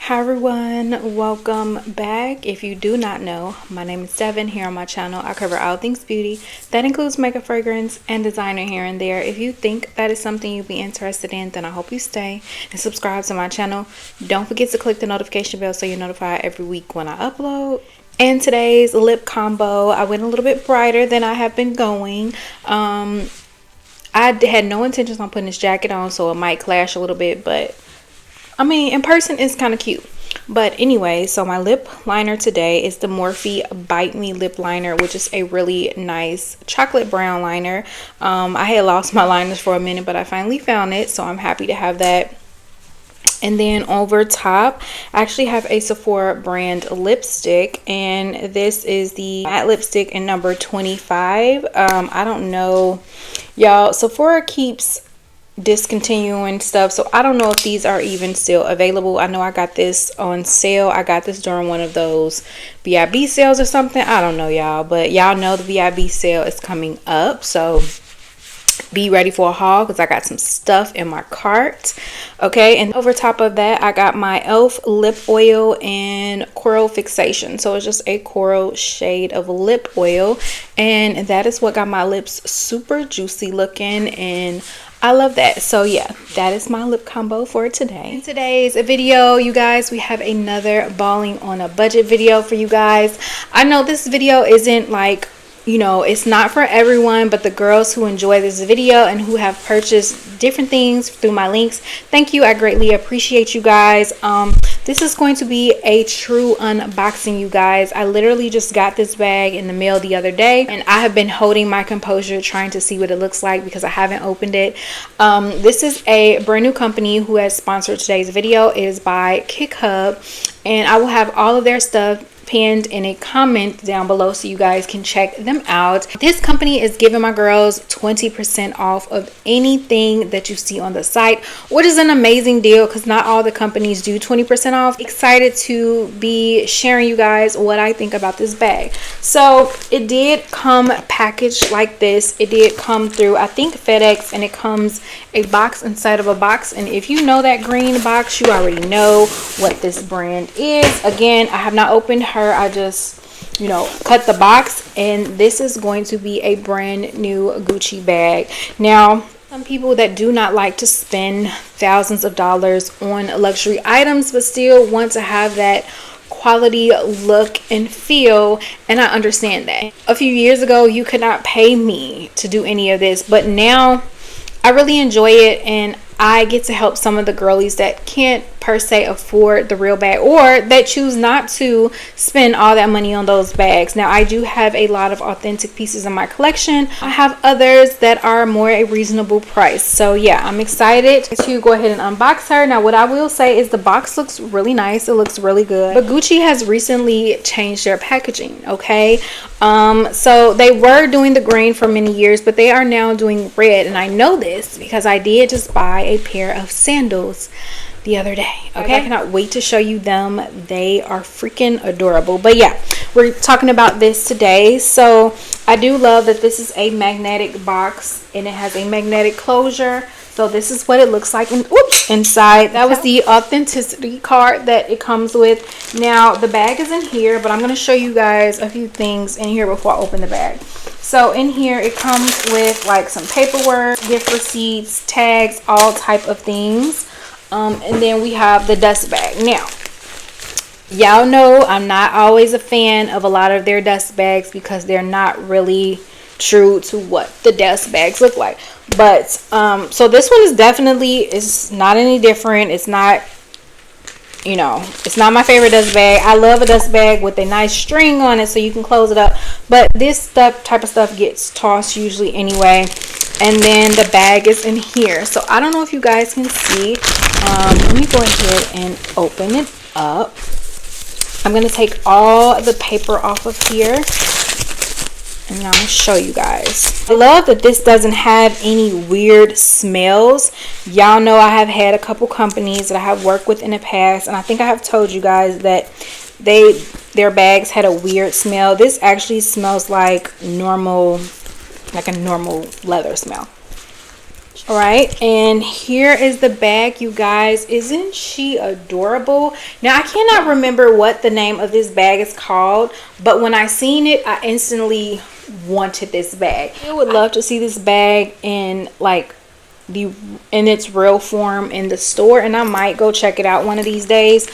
Hi everyone, welcome back. If you do not know, my name is Devon. Here on my channel I cover all things beauty. That includes makeup, fragrance, and designer here and there. If you think that is something you'd be interested in, then I hope you stay and subscribe to my channel. Don't forget to click the notification bell so you're notified every week when I upload. And today's lip combo, I went a little bit brighter than I have been going. I had no intentions on putting this jacket on, so it might clash a little bit, but I mean, in person it's kind of cute. But anyway, so my lip liner today is the Morphe Bite Me lip liner, which is a really nice chocolate brown liner. I had lost my liners for a minute, but I finally found it, so I'm happy to have that. And then over top, I actually have a Sephora brand lipstick, and this is the matte lipstick in number 25. I don't know, y'all, Sephora keeps discontinuing stuff, so I don't know if these are even still available. I know I got this on sale. I got this during one of those VIB sales or something. I don't know, y'all, but y'all know the VIB sale is coming up, so be ready for a haul because I got some stuff in my cart. Okay, and over top of that, I got my e.l.f. lip oil and coral fixation. So it's just a coral shade of lip oil, and that is what got my lips super juicy looking, and I love that. So yeah, that is my lip combo for today. In today's video, you guys, we have another balling on a budget video for you guys. I know this video isn't like, you know, it's not for everyone, but the girls who enjoy this video and who have purchased different things through my links, thank you. I greatly appreciate you guys. This is going to be a true unboxing, you guys. I literally just got this bag in the mail the other day, and I have been holding my composure trying to see what it looks like because I haven't opened it. This is a brand new company who has sponsored today's video. It is by Kick Hub, and I will have all of their stuff pinned in a comment down below so you guys can check them out. This company is giving my girls 20% off of anything that you see on the site, which is an amazing deal because not all the companies do 20% off. Excited to be sharing you guys what I think about this bag. So it did come packaged like this. It did come through, I think, FedEx, and it comes a box inside of a box. And if you know that green box, you already know what this brand is. Again, I have not opened her. I just, you know, cut the box, and this is going to be a brand new Gucci bag. Now, some people that do not like to spend thousands of dollars on luxury items but still want to have that quality look and feel, and I understand that. A few years ago, you could not pay me to do any of this, but now I really enjoy it, and I get to help some of the girlies that can't per se afford the real bag, or that choose not to spend all that money on those bags. Now, I do have a lot of authentic pieces in my collection. I have others that are more a reasonable price. So yeah, I'm excited to go ahead and unbox her. Now, what I will say is the box looks really nice. It looks really good, but Gucci has recently changed their packaging. Okay, so they were doing the green for many years, but they are now doing red, and I know this because I did just buy a pair of sandals the other day. Okay, I cannot wait to show you them. They are freaking adorable. But yeah, we're talking about this today. So I do love that this is a magnetic box, and it has a magnetic closure. So this is what it looks like inside. That was the authenticity card that it comes with. Now the bag is in here, but I'm going to show you guys a few things in here before I open the bag. So in here it comes with like some paperwork, gift receipts, tags, all type of things. And then we have the dust bag. Now, y'all know I'm not always a fan of a lot of their dust bags because they're not really true to what the dust bags look like. But so this one is definitely, it's not any different. It's not, you know, it's not my favorite dust bag. I love a dust bag with a nice string on it so you can close it up, but this type of stuff gets tossed usually anyway. And then the bag is in here, so I don't know if you guys can see. Let me go ahead and open it up. I'm going to take all the paper off of here, and I'm going to show you guys. I love that this doesn't have any weird smells. Y'all know I have had a couple companies that I have worked with in the past, and I think I have told you guys that their bags had a weird smell. This actually smells like normal, like a normal leather smell. All right, and here is the bag, you guys. Isn't she adorable? Now I cannot remember what the name of this bag is called, but when I seen it, I instantly wanted this bag. I would love to see this bag in like in its real form in the store, and I might go check it out one of these days.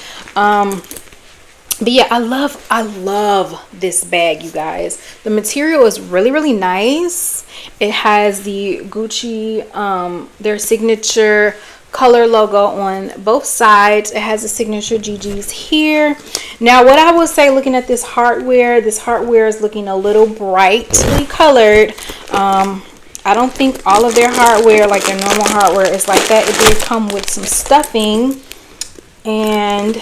But yeah, I love this bag, you guys. The material is really nice. It has the Gucci their signature color logo on both sides. It has a signature GG's here. Now what I will say, looking at this hardware is looking a little brightly colored. I don't think all of their hardware, like their normal hardware, is like that. It did come with some stuffing, and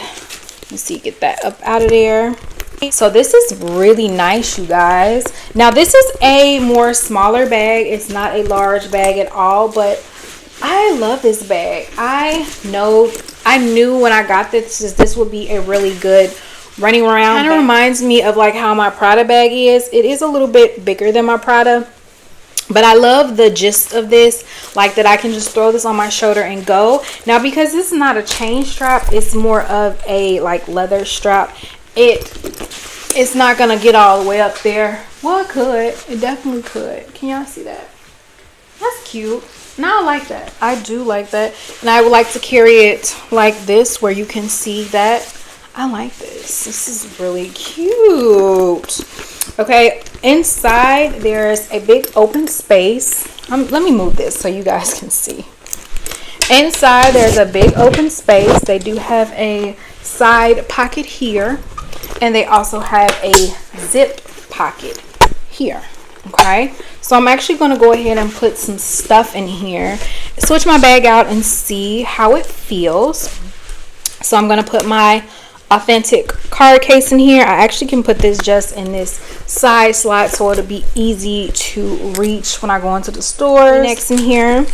let's see, get that up out of there. So this is really nice, you guys. Now this is a more smaller bag. It's not a large bag at all, but I love this bag. I knew when I got this would be a really good running around. Kind of reminds me of like how my Prada bag is. It is a little bit bigger than my Prada, but I love the gist of this, like that I can just throw this on my shoulder and go. Now because this is not a chain strap, it's more of a like leather strap. It's not gonna get all the way up there. Well, it could. It definitely could. Can y'all see that? That's cute. Now I like that. I do like that. And I would like to carry it like this, where you can see that. I like this. This is really cute. Okay, inside there's a big open space. Let me move this so you guys can see. Inside there's a big open space. They do have a side pocket here, and they also have a zip pocket here. Okay, so I'm actually going to go ahead and put some stuff in here, switch my bag out, and see how it feels. So I'm going to put my authentic card case in here. I actually can put this just in this side slot so it'll be easy to reach when I go into the store. Next in here,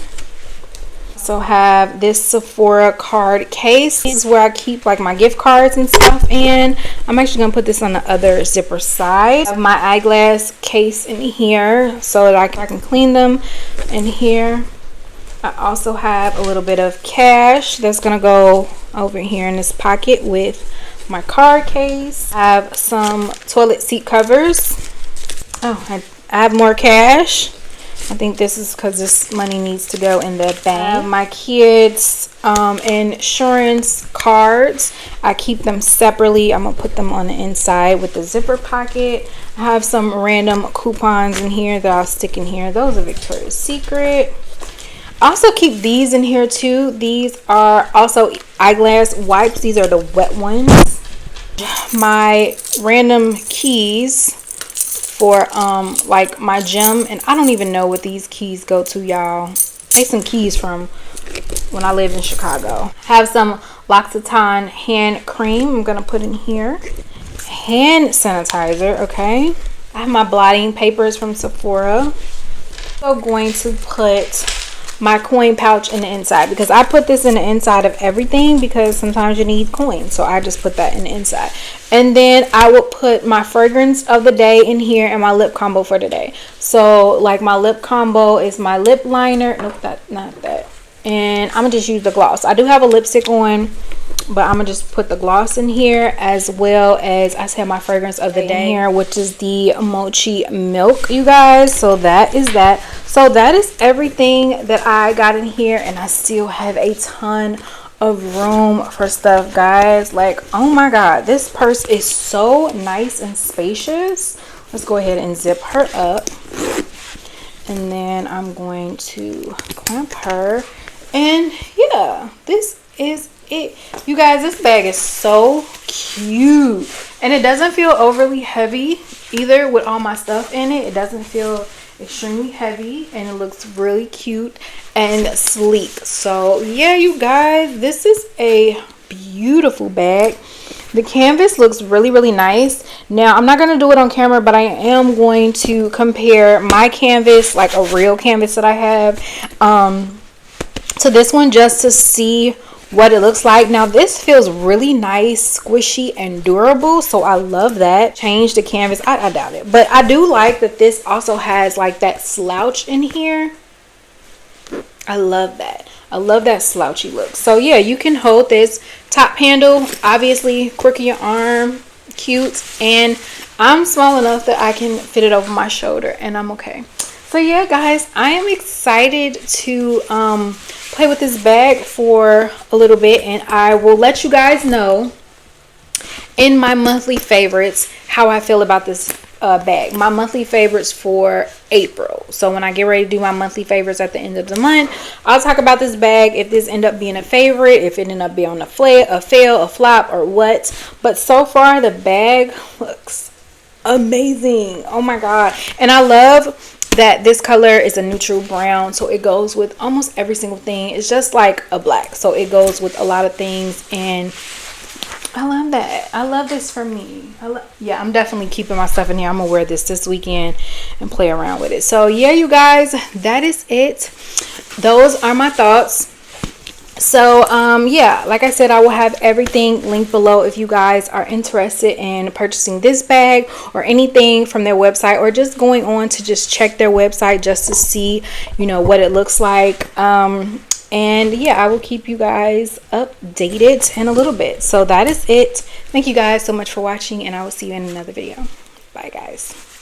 so have this Sephora card case. This is where I keep like my gift cards and stuff in. I'm actually gonna put this on the other zipper side. I have my eyeglass case in here so that I can clean them in here. I also have a little bit of cash that's gonna go over here in this pocket with my card case. I have some toilet seat covers. Oh, I have more cash. I think this is because this money needs to go in the bank. I have my kids insurance cards. I keep them separately. I'm gonna put them on the inside with the zipper pocket. I have some random coupons in here that I'll stick in here. Those are Victoria's Secret. I also keep these in here too. These are also eyeglass wipes. These are the wet ones. My random keys for like my gym, and I don't even know what these keys go to, y'all. They some keys from when I lived in Chicago. Have some L'Occitane hand cream I'm gonna put in here. Hand sanitizer, okay. I have my blotting papers from Sephora. I'm going to put my coin pouch in the inside, because I put this in the inside of everything because sometimes you need coins, so I just put that in the inside. And then I will put my fragrance of the day in here and my lip combo for the day. So like my lip combo is my lip liner, nope, not that, and I'm gonna just use the gloss. I do have a lipstick on, but I'm gonna just put the gloss in here, as well as I have my fragrance of the day here, which is the mochi milk, you guys. So that is that. So that is everything that I got in here, and I still have a ton of room for stuff, guys. Like, oh my god, this purse is so nice and spacious. Let's go ahead and zip her up, and then I'm going to clamp her, and yeah, this is it, you guys. This bag is so cute, and it doesn't feel overly heavy either with all my stuff in it. It doesn't feel extremely heavy, and it looks really cute and sleek. So yeah, you guys, this is a beautiful bag. The canvas looks really nice. Now I'm not going to do it on camera, but I am going to compare my canvas, like a real canvas that I have, to this one, just to see what it looks like. Now this feels really nice, squishy, and durable, so I love that. Change the canvas, I doubt it, but I do like that this also has like that slouch in here. I love that. I love that slouchy look. So yeah, you can hold this top handle, obviously crook your arm, cute, and I'm small enough that I can fit it over my shoulder and I'm okay. So yeah guys, I am excited to play with this bag for a little bit, and I will let you guys know in my monthly favorites how I feel about this bag. My monthly favorites for April. So when I get ready to do my monthly favorites at the end of the month, I'll talk about this bag, if this end up being a favorite, if it end up being a fail, a flop, or what. But so far the bag looks amazing. Oh my god. And I love that this color is a neutral brown, so it goes with almost every single thing. It's just like a black, so it goes with a lot of things, and I love that. I love this for me. Yeah, I'm definitely keeping my stuff in here. I'm gonna wear this weekend and play around with it. So yeah, you guys, that is it. Those are my thoughts. So yeah, like I said, I will have everything linked below if you guys are interested in purchasing this bag or anything from their website, or just going on to just check their website just to see, you know, what it looks like. And yeah, I will keep you guys updated in a little bit. So that is it. Thank you guys so much for watching, and I will see you in another video. Bye guys.